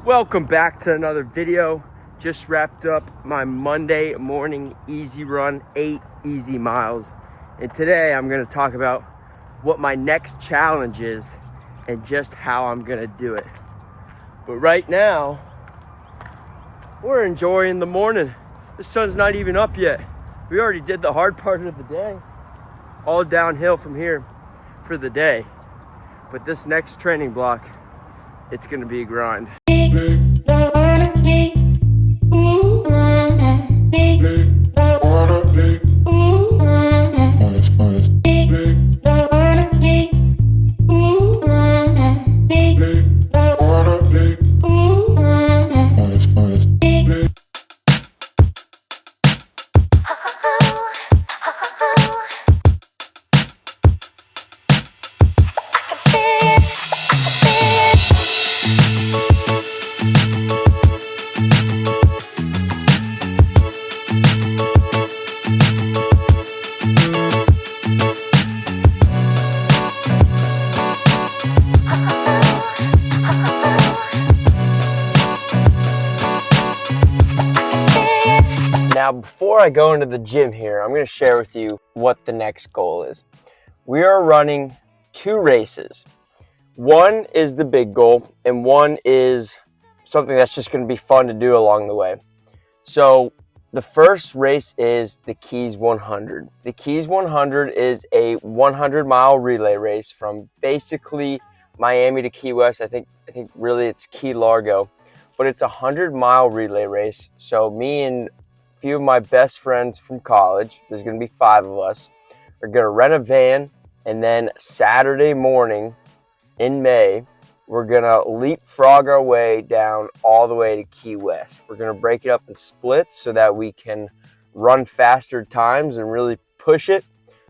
Welcome back to another video. Just wrapped up my Monday morning easy run, 8 easy miles. And today I'm gonna talk about what my next challenge is and just how I'm gonna do it. But right now, we're enjoying the morning. The sun's not even up yet. We already did the hard part of the day. All downhill from here for the day. But this next training block, it's gonna be a grind. Now, before I go into the gym here, I'm going to share with you what the next goal is. We are running 2 races. One is the big goal, and one is something that's just going to be fun to do along the way. So the first race is the Keys 100. The Keys 100 is a 100-mile relay race from basically Miami to Key West. I think really it's Key Largo, but it's a 100-mile relay race. So me and a few of my best friends from college, there's going to be 5 of us, are going to rent a van, and then Saturday morning in May, we're going to leapfrog our way down all the way to Key West. We're going to break it up in splits so that we can run faster times and really push it,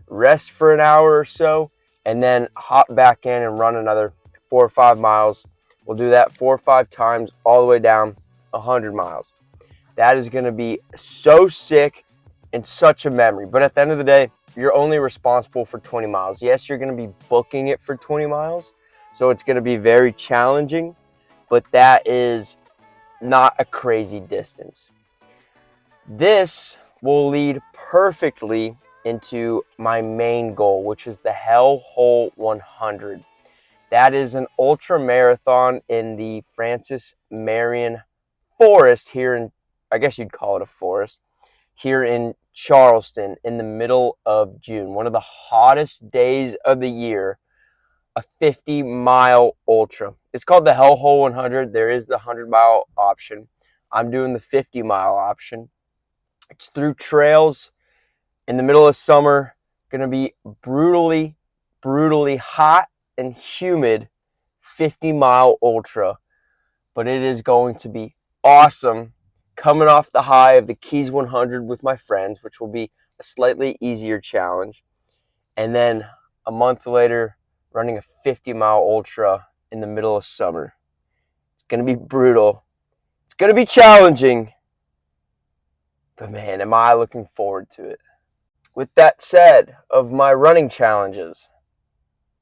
rest for an hour or so, and then hop back in and run another 4 or 5 miles. We'll do that 4 or 5 times all the way down 100 miles. That is going to be so sick and such a memory. But at the end of the day, you're only responsible for 20 miles. Yes, you're going to be booking it for 20 miles, so it's going to be very challenging, but that is not a crazy distance. This will lead perfectly into my main goal, which is the Hell Hole 100. That is an ultra marathon in the Francis Marion Forest here in, I guess you'd call it a forest, here in Charleston in the middle of June. One of the hottest days of the year, a 50-mile ultra. It's called the Hell Hole 100. There is the 100-mile option. I'm doing the 50-mile option. It's through trails in the middle of summer. Going to be brutally hot and humid 50-mile ultra. But it is going to be awesome. Coming off the high of the Keys 100 with my friends, which will be a slightly easier challenge. And then a month later, running a 50-mile ultra in the middle of summer. It's going to be brutal. It's going to be challenging. But man, am I looking forward to it. With that said, of my running challenges,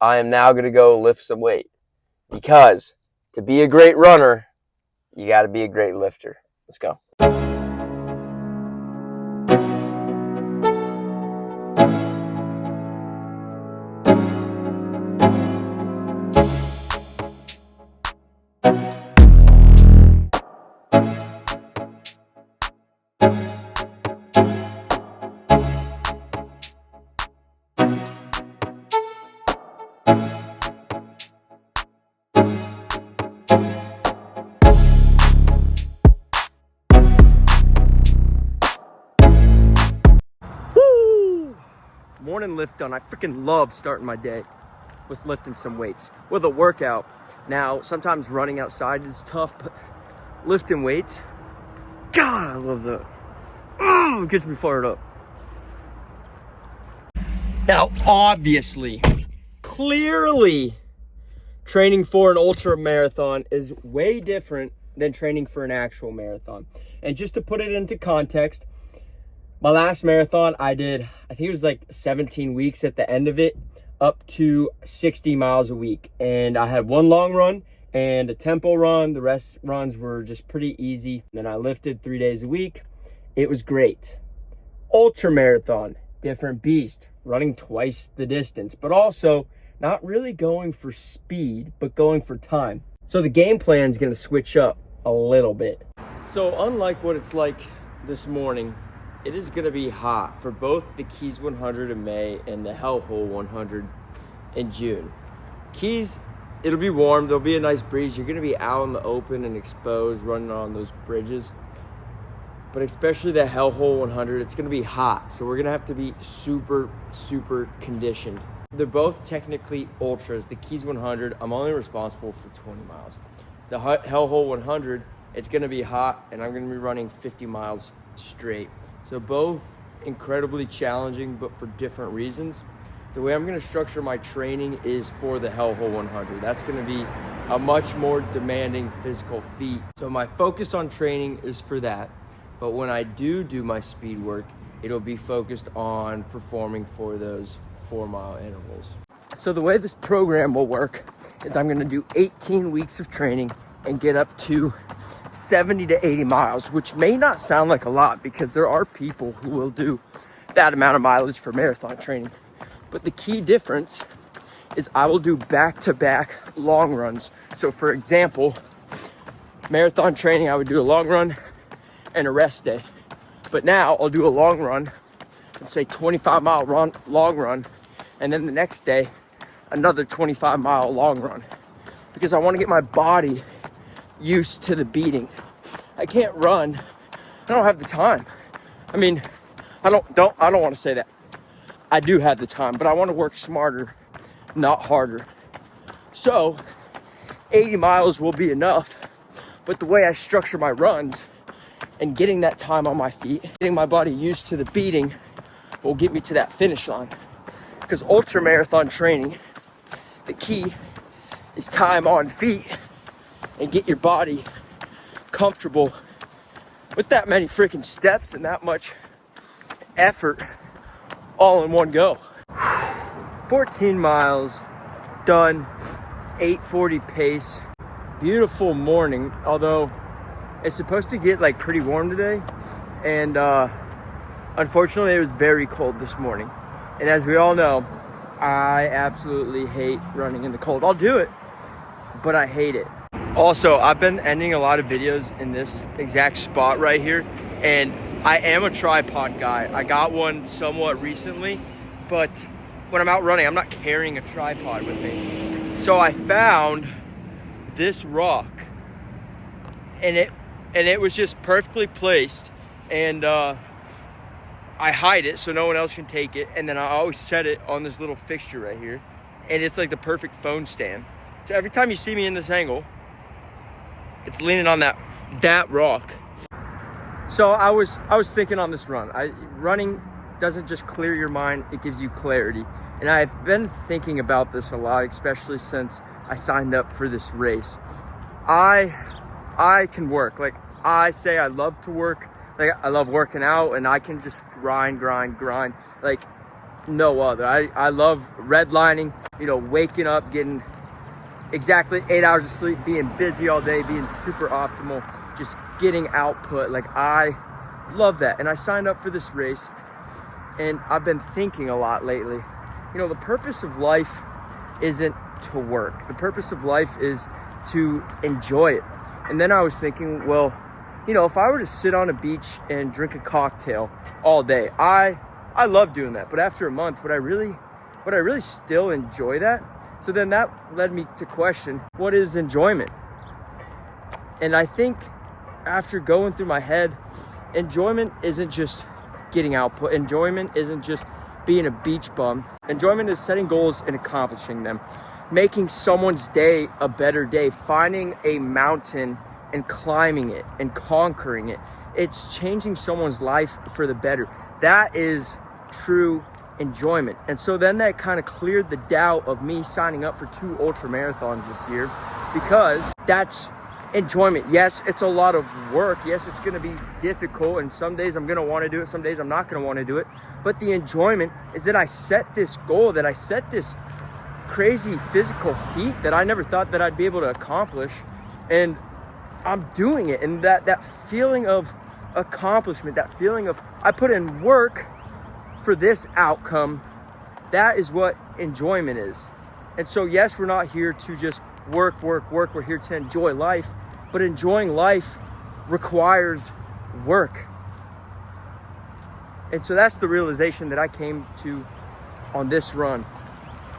I am now going to go lift some weight. Because to be a great runner, you got to be a great lifter. Let's go. Morning lift done. I freaking love starting my day with lifting some weights with a workout. Now, sometimes running outside is tough, but lifting weights, God, I love that. Oh, it gets me fired up. Now, obviously, clearly, training for an ultra marathon is way different than training for an actual marathon. And just to put it into context, my last marathon I did, I think it was like 17 weeks at the end of it, up to 60 miles a week. And I had one long run and a tempo run. The rest runs were just pretty easy. Then I lifted 3 days a week. It was great. Ultra marathon, different beast, running twice the distance, but also not really going for speed, but going for time. So the game plan is going to switch up a little bit. So unlike what it's like this morning, it is going to be hot for both the Keys 100 in May and the Hellhole 100 in June. Keys, it'll be warm. There'll be a nice breeze. You're going to be out in the open and exposed, running on those bridges. But especially the Hellhole 100, it's going to be hot. So we're going to have to be super, super conditioned. They're both technically ultras. The Keys 100, I'm only responsible for 20 miles. The Hellhole 100, it's going to be hot, and I'm going to be running 50 miles straight. So both incredibly challenging, but for different reasons. The way I'm going to structure my training is for the Hellhole 100. That's going to be a much more demanding physical feat. So my focus on training is for that. But when I do my speed work, it'll be focused on performing for those 4-mile intervals. So the way this program will work is I'm going to do 18 weeks of training and get up to 70 to 80 miles, which may not sound like a lot because there are people who will do that amount of mileage for marathon training. But the key difference is I will do back-to-back long runs. So for example, marathon training, I would do a long run and a rest day. But now I'll do a long run, let's say 25-mile long run, and then the next day, another 25-mile long run, because I want to get my body used to the beating. I can't run. I don't have the time. I mean, I don't want to say that. I do have the time, but I want to work smarter, not harder. So 80 miles will be enough, but the way I structure my runs and getting that time on my feet, getting my body used to the beating, will get me to that finish line. Because ultra marathon training, the key is time on feet and get your body comfortable with that many freaking steps and that much effort all in one go. 14 miles done, 8:40 pace. Beautiful morning, although it's supposed to get like pretty warm today, and unfortunately it was very cold this morning. And as we all know, I absolutely hate running in the cold. I'll do it, but I hate it. Also, I've been ending a lot of videos in this exact spot right here, and I am a tripod guy. I got one somewhat recently, but when I'm out running, I'm not carrying a tripod with me. So I found this rock, and it was just perfectly placed, and I hide it so no one else can take it, and then I always set it on this little fixture right here, and it's like the perfect phone stand. So every time you see me in this angle, it's leaning on that rock. So I was thinking on this run, running doesn't just clear your mind, it gives you clarity. And I've been thinking about this a lot, especially since I signed up for this race. I can work. Like, I say I love to work. Like, I love working out, and I can just grind like no other. I love redlining, waking up, getting exactly 8 hours of sleep, being busy all day, being super optimal, just getting output. Like, I love that. And I signed up for this race, and I've been thinking a lot lately. The purpose of life isn't to work. The purpose of life is to enjoy it. And then I was thinking, well, if I were to sit on a beach and drink a cocktail all day, I love doing that. But after a month, would I really still enjoy that? So then that led me to question, what is enjoyment? And I think after going through my head, enjoyment isn't just getting output. Enjoyment isn't just being a beach bum. Enjoyment is setting goals and accomplishing them, making someone's day a better day, finding a mountain and climbing it and conquering it. It's changing someone's life for the better. That is true enjoyment. And so then that kind of cleared the doubt of me signing up for 2 ultra marathons this year, because that's enjoyment. Yes, it's a lot of work. Yes, it's going to be difficult, and some days I'm going to want to do it, some days I'm not going to want to do it. But the enjoyment is that I set this goal, that I set this crazy physical feat that I never thought that I'd be able to accomplish, and I'm doing it. And that feeling of accomplishment, that feeling of I put in work for this outcome, that is what enjoyment is. And so yes, we're not here to just work. We're here to enjoy life, but enjoying life requires work. And so that's the realization that I came to on this run.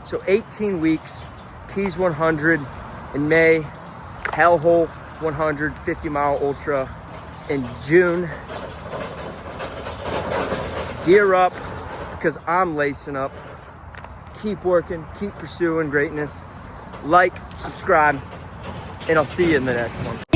So 18 weeks, Keys 100 in May, Hellhole 100 50-mile ultra in June. Gear up, because I'm lacing up. Keep working, keep pursuing greatness. Like, subscribe, and I'll see you in the next one.